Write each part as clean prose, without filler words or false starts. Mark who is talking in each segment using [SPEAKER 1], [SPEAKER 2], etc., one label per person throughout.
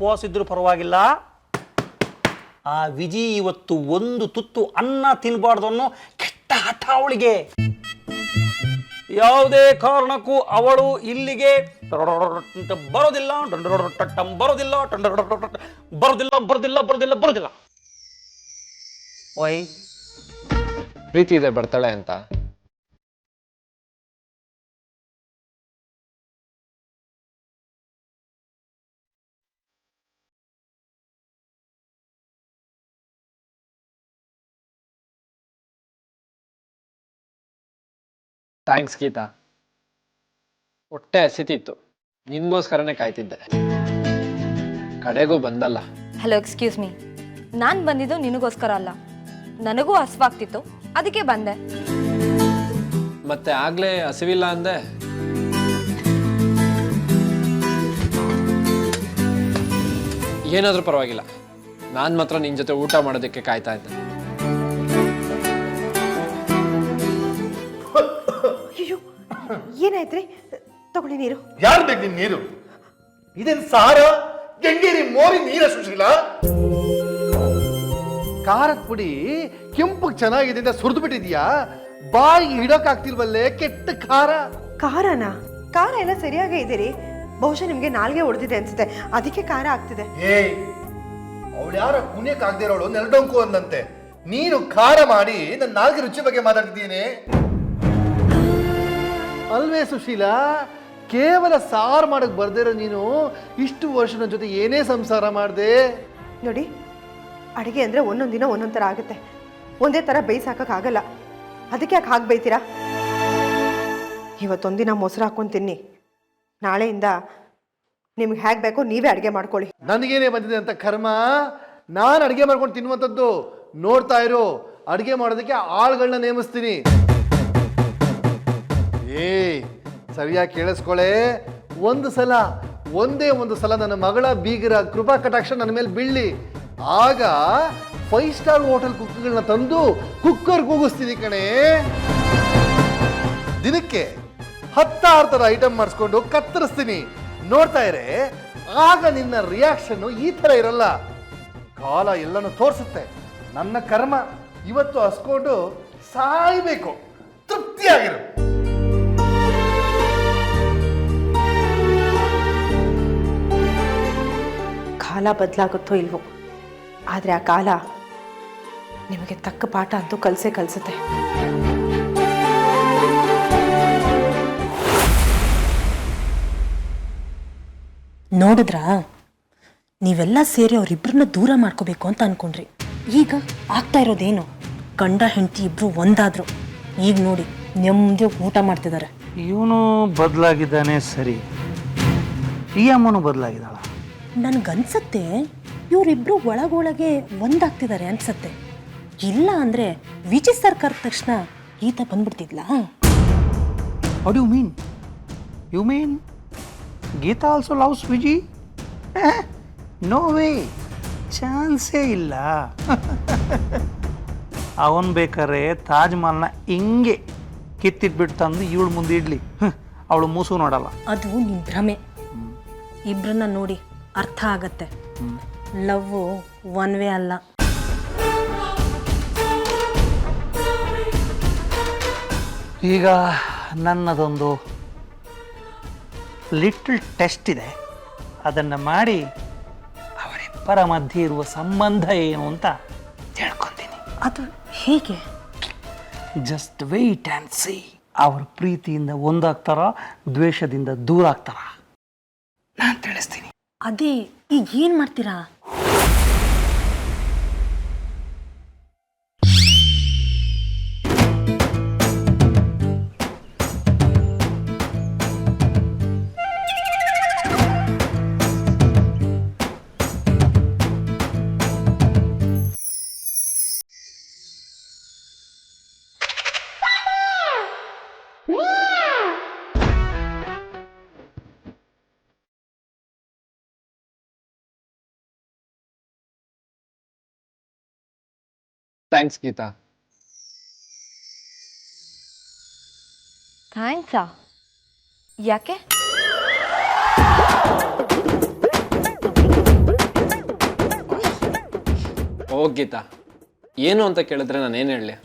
[SPEAKER 1] ಉಪವಾಸ ಇದ್ರೂ ಪರವಾಗಿಲ್ಲ, ಆ ವಿಜಿ ಇವತ್ತು ಒಂದು ತುತ್ತು ಅನ್ನ ತಿನ್ನಬಾರ್ದು ಅನ್ನೋ ಕೆಟ್ಟ ಹಠ ಅವಳಿಗೆ. ಯಾವುದೇ ಕಾರಣಕ್ಕೂ ಅವಳು ಇಲ್ಲಿಗೆ ಬರೋದಿಲ್ಲ, ಬರೋದಿಲ್ಲ, ಬರೋದಿಲ್ಲ, ಬರೋದಿಲ್ಲ, ಬರೋದಿಲ್ಲ, ಬರೋದಿಲ್ಲ.
[SPEAKER 2] ಓಯ್, ಪ್ರೀತಿ ಇದೆ ಬರ್ತಾಳೆ ಅಂತ. ಥ್ಯಾಂಕ್ಸ್ ಗೀತಾ, ಹೊಟ್ಟೆ ಹಸಿತಿತ್ತು, ನಿನ್ಗೋಸ್ಕರನೇ ಕಾಯ್ತಿದ್ದೆ. ಕಡೆಗೂ ಬಂದಲ್ಲ.
[SPEAKER 3] Hello, excuse me. ನಾನು ಬಂದಿದ್ದು ನಿನಗೋಸ್ಕರ ಅಲ್ಲ, ನನಗೂ ಹಸ್ವಾಗ್ತಿತ್ತು, ಅದಕ್ಕೆ ಬಂದೆ.
[SPEAKER 2] ಮತ್ತೆ ಆಗ್ಲೇ ಹಸಿವಿಲ್ಲ ಅಂದೆ. ಏನಾದ್ರೂ ಪರವಾಗಿಲ್ಲ, ನಾನು ಮಾತ್ರ ನಿನ್ ಜೊತೆ ಊಟ ಮಾಡೋದಕ್ಕೆ ಕಾಯ್ತಾ ಇದ್ದೆ.
[SPEAKER 4] ಅಯ್ಯೋ, ಏನಾಯ್ತ್ರಿ? ತಗೊಳ್ಳಿ ನೀರು.
[SPEAKER 5] ಯಾರು ಬೇಕು ನಿನ್ ನೀರು? ಇದೇನ್ ಸಾರ ಗಂಗೇರಿ ಮೋರಿ ನೀರ ಸುಶೀಲ? ಖಾರದ ಪುಡಿ ಕೆಂಪು ಚೆನ್ನಾಗಿದೆ ಅಂತ ಸುರಿದು ಬಿಟ್ಟಿದ್ಯಾ? ಬಾಯಿಗೆ ಹಿಡಕ್ ಆಗ್ತಿಲ್ವಲ್ಲೇ ಕೆಟ್ಟ ಖಾರ.
[SPEAKER 4] ಖಾರನ? ಖಾರ ಎಲ್ಲ ಸರಿಯಾಗೇ ಇದೀರಿ, ಬಹುಶಃ ನಿಮ್ಗೆ ನಾಲ್ಗೆ ಹೊಡೆದಿದೆ ಅನ್ಸುತ್ತೆ, ಅದಕ್ಕೆ ಖಾರ ಆಗ್ತಿದೆ.
[SPEAKER 5] ಏಯ್, ಅವಳು ಯಾರ ಕುಣಿಯಕ್ ಆಗದೆ ಇರೋಳು ನೆಲಡೊಂಕು ಅಂದಂತೆ ನೀನು ಖಾರ ಮಾಡಿ ನನ್ನ ನಾಲ್ಗೆ ರುಚಿ ಬಗ್ಗೆ ಮಾತಾಡ್ತಿದ್ದೀನಿ ಅಲ್ವೇ ಸುಶೀಲ? ಕೇವಲ ಸಾರು ಮಾಡಕ್ ಬರ್ದಿರೋ ನೀನು ಇಷ್ಟು ವರ್ಷ ನನ್ನ ಜೊತೆ ಏನೇ ಸಂಸಾರ ಮಾಡಿದೆ
[SPEAKER 4] ನೋಡಿ, ಅಡುಗೆ ಅಂದರೆ ಒಂದೊಂದು ದಿನ ಒಂದೊಂದು ಥರ ಆಗುತ್ತೆ, ಒಂದೇ ಥರ ಬೇಯಿಸಾಕಕ್ಕಾಗಲ್ಲ. ಅದಕ್ಕೆ ಯಾಕೆ ಹಾಗೆ ಬೈತೀರಾ? ಇವತ್ತೊಂದಿನ ಮೊಸರು ಹಾಕೊಂಡು ತಿನ್ನಿ, ನಾಳೆಯಿಂದ ನಿಮ್ಗೆ ಹೇಗೆ ಬೇಕೋ ನೀವೇ ಅಡುಗೆ ಮಾಡ್ಕೊಳ್ಳಿ.
[SPEAKER 5] ನನಗೇನೇ ಬಂದಿದೆ ಅಂತ ಕರ್ಮ? ನಾನು ಅಡುಗೆ ಮಾಡ್ಕೊಂಡು ತಿನ್ನುವಂಥದ್ದು ನೋಡ್ತಾ ಇರು. ಅಡುಗೆ ಮಾಡೋದಕ್ಕೆ ಆಳುಗಳನ್ನ ನೇಮಿಸ್ತೀನಿ. ಸರಿಯಾಗಿ ಕೇಳಿಸ್ಕೊಳೆ. ಒಂದೇ ಒಂದು ಸಲ ನನ್ನ ಮಗಳ ಬೀಗರ ಕೃಪಾ ಕಟಾಕ್ಷ ನನ್ನ ಮೇಲೆ ಬೀಳ್ಲಿ, ಆಗ 5 ಸ್ಟಾರ್ ಹೋಟೆಲ್ ಕುಕ್ಗಳನ್ನ ತಂದು ಕುಕ್ಕರ್ ಕೂಗಿಸ್ತೀನಿ ಕಣೆ. ದಿನಕ್ಕೆ 16 ಥರ ಐಟಮ್ ಮಾಡಿಸ್ಕೊಂಡು ಕತ್ತರಿಸ್ತೀನಿ, ನೋಡ್ತಾ ಇರೇ. ಆಗ ನಿನ್ನ ರಿಯಾಕ್ಷನ್ ಈ ಥರ ಇರಲ್ಲ. ಕಾಲ ಎಲ್ಲನೂ ತೋರಿಸುತ್ತೆ. ನನ್ನ ಕರ್ಮ ಇವತ್ತು ಹಸ್ಕೊಂಡು ಸಾಯ್ಬೇಕು, ತೃಪ್ತಿಯಾಗಿರು.
[SPEAKER 4] ಕಾಲ ಬದಲಾಗುತ್ತೋ ಇಲ್ವೋ, ಆದರೆ ಆ ಕಾಲ ನಿಮಗೆ ತಕ್ಕ ಪಾಠ ಅಂತೂ ಕಲಿಸುತ್ತೆ.
[SPEAKER 6] ನೋಡಿದ್ರಾ, ನೀವೆಲ್ಲ ಸೇರಿ ಅವರಿಬ್ಬರನ್ನ ದೂರ ಮಾಡ್ಕೋಬೇಕು ಅಂತ ಅನ್ಕೊಂಡ್ರಿ. ಈಗ ಆಗ್ತಾ ಇರೋದೇನು? ಗಂಡ ಹೆಂಡತಿ ಇಬ್ರು ಒಂದಾದ್ರು. ಈಗ ನೋಡಿ, ನೆಮ್ಮದಿ ಊಟ ಮಾಡ್ತಿದ್ದಾರೆ.
[SPEAKER 1] ಇವನು ಬದಲಾಗಿದ್ದಾನೆ ಸರಿ, ಈ ಅಮ್ಮನೂ ಬದಲಾಗಿದ್ದಾಳ.
[SPEAKER 6] ನನ್ಗನ್ಸತ್ತೆ ಇವರಿಬ್ರು ಒಳಗೊಳಗೆ ಒಂದಾಗ್ತಿದ್ದಾರೆ ಅನ್ಸತ್ತೆ. ಇಲ್ಲ ಅಂದ್ರೆ ವಿಜಯ್ ಸರ್ ಕರೆದ ತಕ್ಷಣ ಈತ ಬಂದ್ಬಿಡ್ತಿದ್ಲಾ?
[SPEAKER 1] What you mean? You mean Geeta also loves Viji? No way, ಚಾನ್ಸೇ ಇಲ್ಲ. ಅವನು ಬೇಕಾದ್ರೆ ತಾಜ್ ಮಹಲ್ನ ಹಿಂಗೆ ಕಿತ್ತಿಟ್ಬಿಟ್ಟು ತಂದು ಇವಳು ಮುಂದೆ ಇಡ್ಲಿ, ಅವಳು ಮೂಸು ನೋಡಲ್ಲ.
[SPEAKER 6] ಅದು ನಿನ್ ಭ್ರಮೆ. ಇಬ್ರನ್ನ ನೋಡಿ ಅರ್ಥ ಆಗತ್ತೆ, ಲವ್ ಒನ್ ವೇ ಅಲ್ಲ.
[SPEAKER 1] ಈಗ ನನ್ನದೊಂದು ಲಿಟಲ್ ಟೆಸ್ಟ್ ಇದೆ, ಅದನ್ನು ಮಾಡಿ ಅವರಿಬ್ಬರ ಮಧ್ಯೆ ಇರುವ ಸಂಬಂಧ ಏನು ಅಂತ ತಿಳ್ಕೊತೀನಿ.
[SPEAKER 6] ಅದು ಹೇಗೆ?
[SPEAKER 1] Just weight and C. ಅವರು ಪ್ರೀತಿಯಿಂದ ಒಂದಾಗ್ತಾರ, ದ್ವೇಷದಿಂದ ದೂರ ಆಗ್ತಾರ, ನಾನು ತಿಳಿಸ್ತೀನಿ.
[SPEAKER 6] ಅದೇ, ಈಗ ಏನ್ ಮಾಡ್ತೀರಾ?
[SPEAKER 2] ಥ್ಯಾಂಕ್ಸ್ ಗೀತಾ.
[SPEAKER 3] ಥ್ಯಾಂಕ್ಸಾ? ಯಾಕೆ?
[SPEAKER 2] ಹೋಗ್ ಗೀತಾ, ಏನು ಅಂತ ಕೇಳಿದ್ರೆ ನಾನು ಏನು ಹೇಳಲಿ?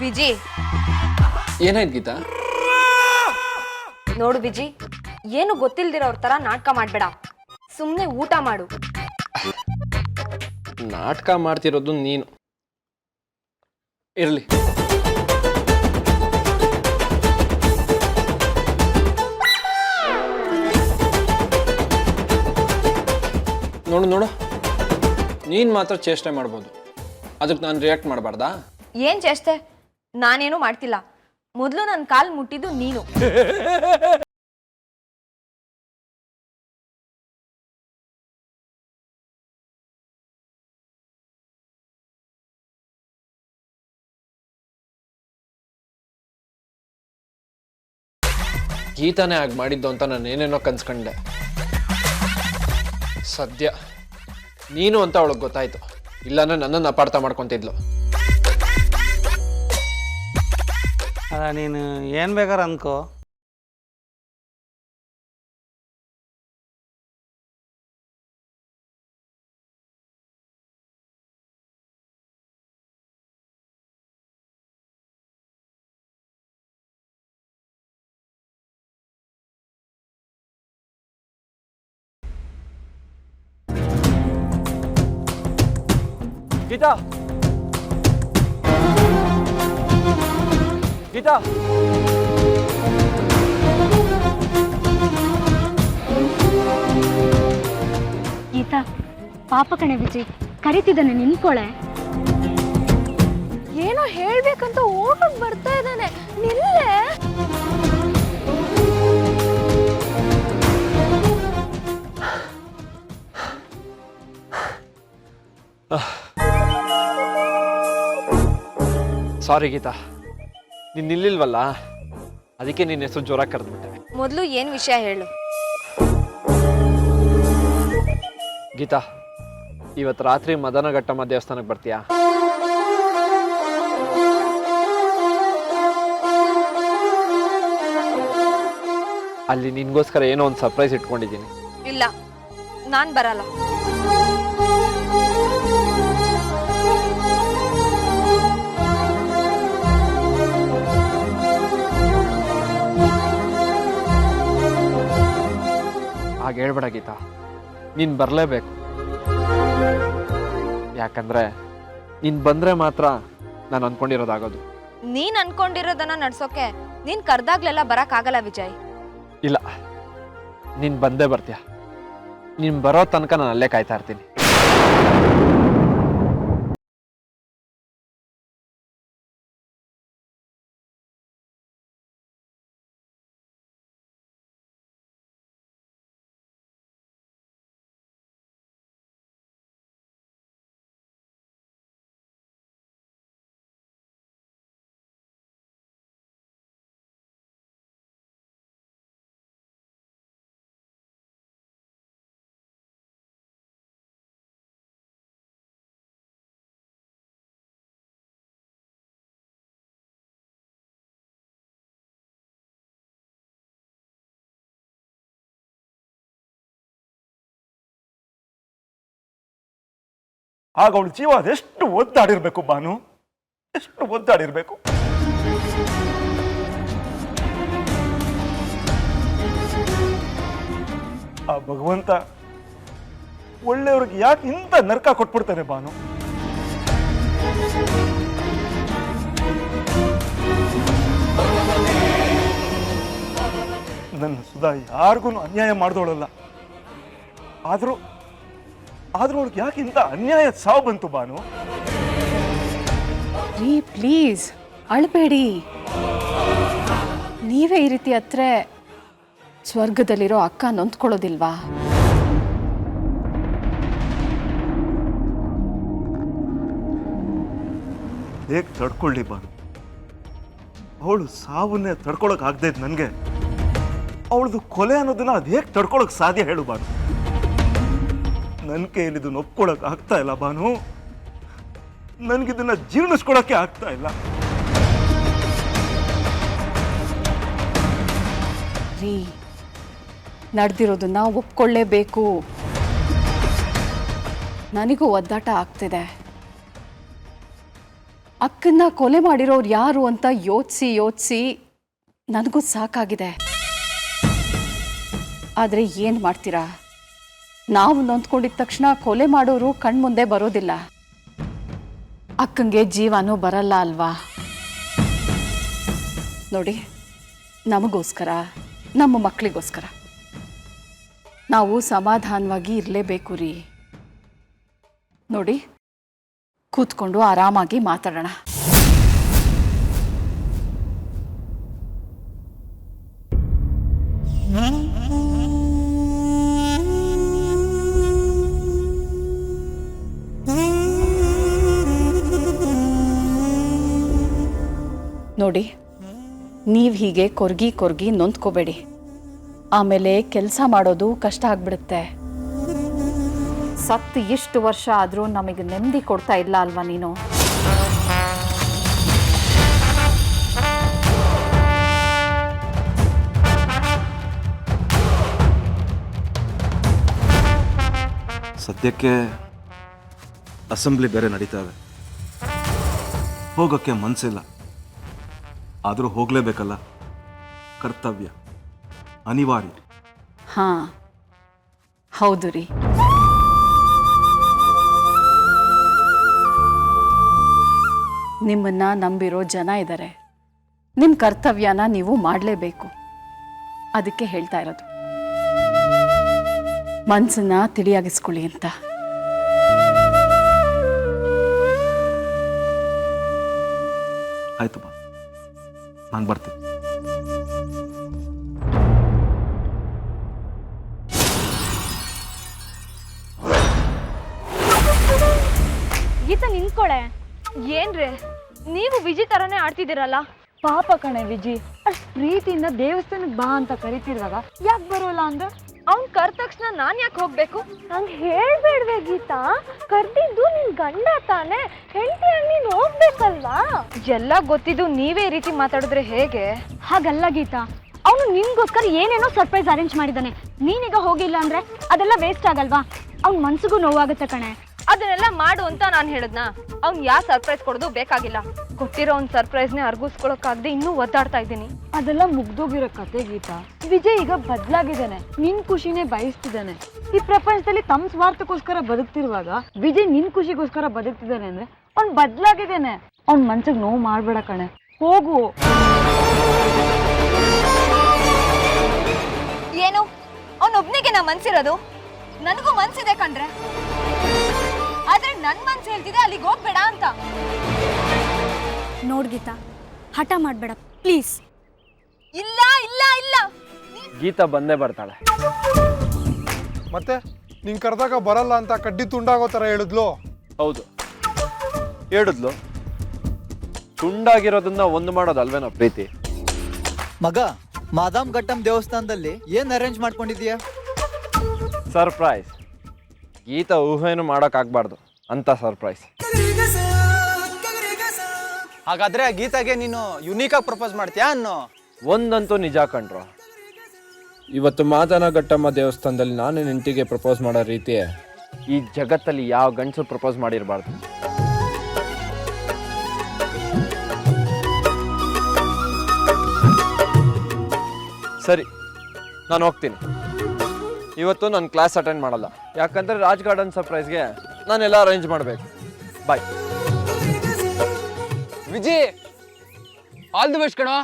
[SPEAKER 3] ವಿಜಿ,
[SPEAKER 2] ಏನಾಯ್ತು ಗೀತಾ?
[SPEAKER 3] ನೋಡು ವಿಜಿ, ಏನು ಗೊತ್ತಿಲ್ದಿರೋರ್ ತರ ನಾಟಕ ಮಾಡ್ಬೇಡ. ಸುಮ್ನೆ ಊಟ ಮಾಡು.
[SPEAKER 2] ನಾಟಕ ಮಾಡ್ತಿರೋದು ನೀನು. ಇರ್ಲಿ. ನೋಡು ನೋಡು, ನೀನು ಮಾತ್ರ ಚೇಷ್ಟೆ ಮಾಡ್ಬೋದು, ಅದಕ್ಕೆ ನಾನು ರಿಯಾಕ್ಟ್ ಮಾಡಬಾರ್ದಾ?
[SPEAKER 3] ಏನ್ ಚೇಷ್ಟೆ? ನಾನೇನು ಮಾಡ್ತಿಲ್ಲ. ಮೊದಲು ನನ್ನ ಕಾಲ್ ಮುಟ್ಟಿದ್ದು ನೀನು.
[SPEAKER 2] ಗೀತಾನೇ ಆಗಿ ಮಾಡಿದ್ದು ಅಂತ ನಾನು ಏನೇನೋ ಕನ್ಸ್ಕೊಂಡೆ. ಸದ್ಯ ನೀನು ಅಂತ ಅವಳಿಗೆ ಗೊತ್ತಾಯ್ತು, ಇಲ್ಲಾಂದ್ರೆ ನನ್ನನ್ನು ಅಪಾರ್ಥ ಮಾಡ್ಕೊತಿದ್ಲು.
[SPEAKER 1] ಅಲ್ಲ, ನೀನು ಏನು ಬೇಕಾರೆ ಅನ್ಕೋ,
[SPEAKER 2] ಗೀತಾ, ಗೀತಾ,
[SPEAKER 7] ಗೀತಾ, ಪಾಪ ಕಣೆ ವಿಜಯ್, ಕರಿತಿದ್ದಾನೆ, ನಿನ್ಕೊಳೆ.
[SPEAKER 3] ಏನೋ ಹೇಳ್ಬೇಕಂತ ಓಟಕ್ಕೆ ಬರ್ತಾ ಇದ್ದಾನೆ, ನಿಲ್ಲೆ.
[SPEAKER 2] ಸಾರಿ ಗೀತಾ, ನೀನು ನಿಲ್ಲಿಲ್ವಲ್ಲ, ಅದಕ್ಕೆ ನಿನ್ನ ಹೆಸರು ಜೋರಾಗಿ ಕರೆದ್ಬಿಟ್ಟೆ.
[SPEAKER 3] ಮೊದಲು ಏನ್ ವಿಷಯ ಹೇಳು.
[SPEAKER 2] ಗೀತಾ, ಇವತ್ತು ರಾತ್ರಿ ಮದನಘಟ್ಟಮ್ಮ ದೇವಸ್ಥಾನಕ್ಕೆ ಬರ್ತೀಯಾ? ಅಲ್ಲಿ ನಿನ್ಗೋಸ್ಕರ ಏನೋ ಒಂದು ಸರ್ಪ್ರೈಸ್ ಇಟ್ಕೊಂಡಿದ್ದೀನಿ.
[SPEAKER 3] ಇಲ್ಲ, ನಾನ್ ಬರಲ್ಲ.
[SPEAKER 2] ಹಾಗೆ ಹೇಳ್ಬೇಡ ಗೀತಾ, ನೀನು ಬರಲೇಬೇಕು. ಯಾಕಂದ್ರೆ ನೀನು ಬಂದರೆ ಮಾತ್ರ ನಾನು ಅನ್ಕೊಂಡಿರೋದಾಗೋದು.
[SPEAKER 3] ನೀನ್ ಅನ್ಕೊಂಡಿರೋದನ್ನ ನಡ್ಸೋಕೆ ನೀನ್ ಕರ್ದಾಗ್ಲೆಲ್ಲ ಬರಕ್ಕಾಗಲ್ಲ ವಿಜಯ್.
[SPEAKER 2] ಇಲ್ಲ, ನೀನು ಬಂದೇ ಬರ್ತೀಯ. ನೀನು ಬರೋ ತನಕ ನಾನು ಅಲ್ಲೇ ಕಾಯ್ತಾ ಇರ್ತೀನಿ.
[SPEAKER 8] ಆಗ ಅವಳ ಜೀವ ಅದೆಷ್ಟು ಒದ್ದಾಡಿರ್ಬೇಕು ಬಾನು, ಎಷ್ಟು ಒದ್ದಾಡಿರ್ಬೇಕು. ಆ ಭಗವಂತ ಒಳ್ಳೆಯವ್ರಿಗೆ ಯಾಕೆ ಇಂಥ ನರಕ ಕೊಟ್ಬಿಡ್ತಾನೆ ಬಾನು? ನನ್ನ ಸುಧಾ ಯಾರಿಗೂ ಅನ್ಯಾಯ ಮಾಡಿದವಳಲ್ಲ, ಆದ್ರೂ ಅವ್ರಿಗೆ ಯಾಕೆ ಇಂಥ ಅನ್ಯಾಯ ಸಾವು ಬಂತು ಬಾನು?
[SPEAKER 9] ರೀ ಪ್ಲೀಸ್ ಅಳ್ಬೇಡಿ. ನೀವೇ ಈ ರೀತಿ ಹತ್ರ ಸ್ವರ್ಗದಲ್ಲಿರೋ ಅಕ್ಕ ನೊಂದ್ಕೊಳ್ಳೋದಿಲ್ವಾ?
[SPEAKER 8] ಹೇಗೆ ತಡ್ಕೊಳ್ಳಿ ಬಾನು? ಅವಳು ಸಾವನ್ನೇ ತಡ್ಕೊಳಕ್ ಆಗದೆ ಇತ್ತು ನನಗೆ. ಅವಳದು ಕೊಲೆ ಅನ್ನೋದನ್ನ ಅದು ಹೇಗೆ ತಡ್ಕೊಳಕ್ ಸಾಧ್ಯ ಹೇಳು ಬಾನು? ನನ್ನ ಕೈಯಲ್ಲಿ ಇದನ್ನ ಒಪ್ಕೊಳಕ್ ಆಗ್ತಾ ಇಲ್ಲ ಬಾನು. ನನಗಿದನ್ನ ಜೀರ್ಣಿಸ್ಕೊಳಕ್ಕೆ ಆಗ್ತಾ ಇಲ್ಲ.
[SPEAKER 9] ರೀ, ನಡೆದಿರೋದನ್ನ ಒಪ್ಕೊಳ್ಳೇಬೇಕು. ನನಗೂ ಒದ್ದಾಟ ಆಗ್ತಿದೆ. ಅಕ್ಕನ್ನ ಕೊಲೆ ಮಾಡಿರೋರು ಯಾರು ಅಂತ ಯೋಚಿಸಿ ನನಗೂ ಸಾಕಾಗಿದೆ. ಆದರೆ ಏನು ಮಾಡ್ತೀರಾ, ನಾವು ನೊಂದ್ಕೊಂಡಿದ್ದ ತಕ್ಷಣ ಕೊಲೆ ಮಾಡೋರು ಕಣ್ಮುಂದೆ ಬರೋದಿಲ್ಲ. ಅಕ್ಕಂಗೆ ಜೀವನೂ ಬರಲ್ಲ ಅಲ್ವಾ? ನೋಡಿ, ನಮಗೋಸ್ಕರ, ನಮ್ಮ ಮಕ್ಕಳಿಗೋಸ್ಕರ ನಾವು ಸಮಾಧಾನವಾಗಿ ಇರಲೇಬೇಕು ರೀ. ನೋಡಿ, ಕೂತ್ಕೊಂಡು ಆರಾಮಾಗಿ ಮಾತಾಡೋಣ. ನೋಡಿ, ನೀವು ಹೀಗೆ ಕೊರ್ಗಿ ನೊಂದ್ಕೋಬೇಡಿ. ಆಮೇಲೆ ಕೆಲಸ ಮಾಡೋದು ಕಷ್ಟ ಆಗ್ಬಿಡುತ್ತೆ. ಸತ್ತು ಎಷ್ಟು ವರ್ಷ ಆದರೂ ನಮಗೆ ನೆಮ್ಮದಿ ಕೊಡ್ತಾ ಇಲ್ಲ ಅಲ್ವಾ ನೀನು?
[SPEAKER 8] ಸದ್ಯಕ್ಕೆ ಅಸೆಂಬ್ಲಿ ಬೇರೆ ನಡೀತಾ ಇದೆ. ಹೋಗೋಕ್ಕೆ ಮನಸ್ಸಿಲ್ಲ. ಆದರೂ ಹೋಗಲೇಬೇಕಲ್ಲ, ಕರ್ತವ್ಯ, ಅನಿವಾರ್ಯ.
[SPEAKER 9] ಹಾಂ, ಹೌದು ರೀ. ನಿಮ್ಮನ್ನ ನಂಬಿರೋ ಜನ ಇದ್ದಾರೆ. ನಿಮ್ಮ ಕರ್ತವ್ಯನ ನೀವು ಮಾಡಲೇಬೇಕು. ಅದಕ್ಕೆ ಹೇಳ್ತಾ ಇರೋದು, ಮನಸ್ಸನ್ನ ತಿಳಿಯಾಗಿಸ್ಕೊಳ್ಳಿ ಅಂತ.
[SPEAKER 8] ಆಯ್ತು ಬಾ, ನಾನು ಬರ್ತೀನಿ.
[SPEAKER 3] ಗೀತಾ ನಿಂತ್ಕೊಳೆ. ಏನ್ರೆ ನೀವು ವಿಜಿ ತರನೇ ಆಡ್ತಿದ್ದೀರಲ್ಲ?
[SPEAKER 7] ಪಾಪ ಕಣೆ ವಿಜಿ, ಅಷ್ಟು ಪ್ರೀತಿಯಿಂದ ದೇವಸ್ಥಾನಕ್ಕೆ ಬಾ ಅಂತ ಕರಿತಿರುವಾಗ ಯಾಕೆ ಬರೋಲ್ಲ ಅಂದ್ರೆ?
[SPEAKER 3] ಅವ್ನ್ ಕರ್ದ ತಕ್ಷಣ ನಾನ್ ಯಾಕೆ ಹೋಗ್ಬೇಕು?
[SPEAKER 7] ನಂಗೆ ಹೇಳ್ಬೇಡ್ವೆ ಗೀತಾ, ಕರ್ದಿದ್ದು ನಿನ್ ಗಂಡ ತಾನೆ, ಹೆಂಡತಿಯಾಗಿ ನೀನು ಹೋಗ್ಬೇಕಲ್ವಾ?
[SPEAKER 3] ಎಲ್ಲ ಗೊತ್ತಿದ್ದು ನೀವೇ ಈ ರೀತಿ ಮಾತಾಡಿದ್ರೆ ಹೇಗೆ?
[SPEAKER 7] ಹಾಗಲ್ಲ ಗೀತಾ, ಅವನು ನಿನ್ಗೋಸ್ಕರ ಏನೇನೋ ಸರ್ಪ್ರೈಸ್ ಅರೇಂಜ್ ಮಾಡಿದ್ದಾನೆ. ನೀನೀಗ ಹೋಗಿಲ್ಲ ಅಂದ್ರೆ ಅದೆಲ್ಲ ವೇಸ್ಟ್ ಆಗಲ್ವಾ? ಅವ್ನ ಮನ್ಸಿಗೂ ನೋವಾಗುತ್ತೆ ಕಣೆ.
[SPEAKER 3] ಅದನ್ನೆಲ್ಲ ಮಾಡು ಅಂತ ನಾನು ಹೇಳಿದ್ನ? ಅವ್ನ್ ಯಾವ ಸರ್ಪ್ರೈಸ್ ಕೊಡೋದು ಬೇಕಾಗಿಲ್ಲ. ಕೊಟ್ಟಿರೋ ಒಂದ್ ಸರ್ಪ್ರೈಸ್ನೇ ಅರ್ಗಿಸ್ಕೊಳಕ್ಕಾಗದೆ ಇನ್ನೂ ಒದ್ದಾಡ್ತಾ ಇದ್ದೀನಿ.
[SPEAKER 7] ಅದೆಲ್ಲ ಮುಗ್ದೋಗಿರೋ ಕತೆ ಗೀತಾ. ವಿಜಯ್ ಈಗ ಬದಲಾಗಿದ್ದಾನೆ, ನಿನ್ ಖುಷಿನೇ ಬಯಸ್ತಿದ್ದಾನೆ. ಈ ಪ್ರಪಂಚದಲ್ಲಿ ತಮ್ಮ ಸ್ವಾರ್ಥಕ್ಕೋಸ್ಕರ ಬದುಕ್ತಿರುವಾಗ ವಿಜಯ್ ನಿನ್ ಖುಷಿಗೋಸ್ಕರ ಬದುಕ್ತಿದ್ದಾನೆ ಅಂದ್ರೆ ಅವ್ನ್ ಬದಲಾಗಿದ್ದಾನೆ. ಅವ್ನ್ ಮನ್ಸಿಗೆ ನೋವು ಮಾಡ್ಬೇಡ ಕಣೆ, ಹೋಗು.
[SPEAKER 3] ಏನು ಅವನೊಬ್ನಿಗೆ ನಾ ಮನ್ಸಿರೋದು? ನನಗೂ ಮನ್ಸಿದೆ ಕಣ್ರೆ, ಆದ್ರೆ ನನ್ ಮನ್ಸು ಹೇಳ್ತಿದೆ ಅಲ್ಲಿಗೆ ಹೋಗ್ಬೇಡ ಅಂತ.
[SPEAKER 7] ನೋಡ್ ಗೀತಾ, ಹಠ ಮಾಡ್ಬೇಡ ಪ್ಲೀಸ್.
[SPEAKER 3] ಇಲ್ಲ ಇಲ್ಲ ಇಲ್ಲ,
[SPEAKER 2] ಗೀತಾ ಬಂದೇ ಬರ್ತಾಳೆ.
[SPEAKER 10] ಮತ್ತೆ ನಿಂಗೆ ಕರೆದಾಗ ಬರಲ್ಲ ಅಂತ ಕಡ್ಡಿ ತುಂಡಾಗೋ ಥರ ಹೇಳಿದ್ಲು?
[SPEAKER 2] ಹೌದು, ಹೇಳಿದ್ಲು. ತುಂಡಾಗಿರೋದನ್ನ ಒಂದು ಮಾಡೋದಲ್ವೇನೋ ಪ್ರೀತಿ?
[SPEAKER 11] ಮಗ, ಮಾದಾಮ್ ಘಟ್ಟಂ ದೇವಸ್ಥಾನದಲ್ಲಿ ಏನ್ ಅರೇಂಜ್ ಮಾಡ್ಕೊಂಡಿದೀಯಾ?
[SPEAKER 2] ಸರ್ಪ್ರೈಸ್. ಗೀತಾ ಊಹೆನೂ ಮಾಡೋಕ್ಕಾಗಬಾರ್ದು ಅಂತ ಸರ್ಪ್ರೈಸ್.
[SPEAKER 11] ಹಾಗಾದ್ರೆ ಆ ಗೀತಾಗೆ ನೀನು ಯುನೀಕಾಗಿ ಪ್ರಪೋಸ್ ಮಾಡ್ತೀಯಾ ಅನ್ನೋ?
[SPEAKER 2] ಒಂದಂತೂ ನಿಜ ಕಣ್ರು, ಇವತ್ತು ಮಾದನ ಘಟ್ಟಮ್ಮ ದೇವಸ್ಥಾನದಲ್ಲಿ ನಾನು ಹೆಂಡತಿಗೆ ಪ್ರಪೋಸ್ ಮಾಡೋ ರೀತಿ ಈ ಜಗತ್ತಲ್ಲಿ ಯಾವ ಗಂಡಸು ಪ್ರಪೋಸ್ ಮಾಡಿರಬಾರ್ದು. ಸರಿ, ನಾನು ಹೋಗ್ತೀನಿ. ಇವತ್ತು ನಾನು ಕ್ಲಾಸ್ ಅಟೆಂಡ್ ಮಾಡಲ್ಲ, ಯಾಕಂದ್ರೆ ರಾಜ್ ಗಾರ್ಡನ್ ಸರ್ಪ್ರೈಸ್ಗೆ ನಾನೆಲ್ಲ ಅರೇಂಜ್ ಮಾಡಬೇಕು. ಬಾಯ್.
[SPEAKER 12] ವಿಜಿ, ಆಲ್ ದಿ ಬೆಸ್ಟ್ ಕಣೋ.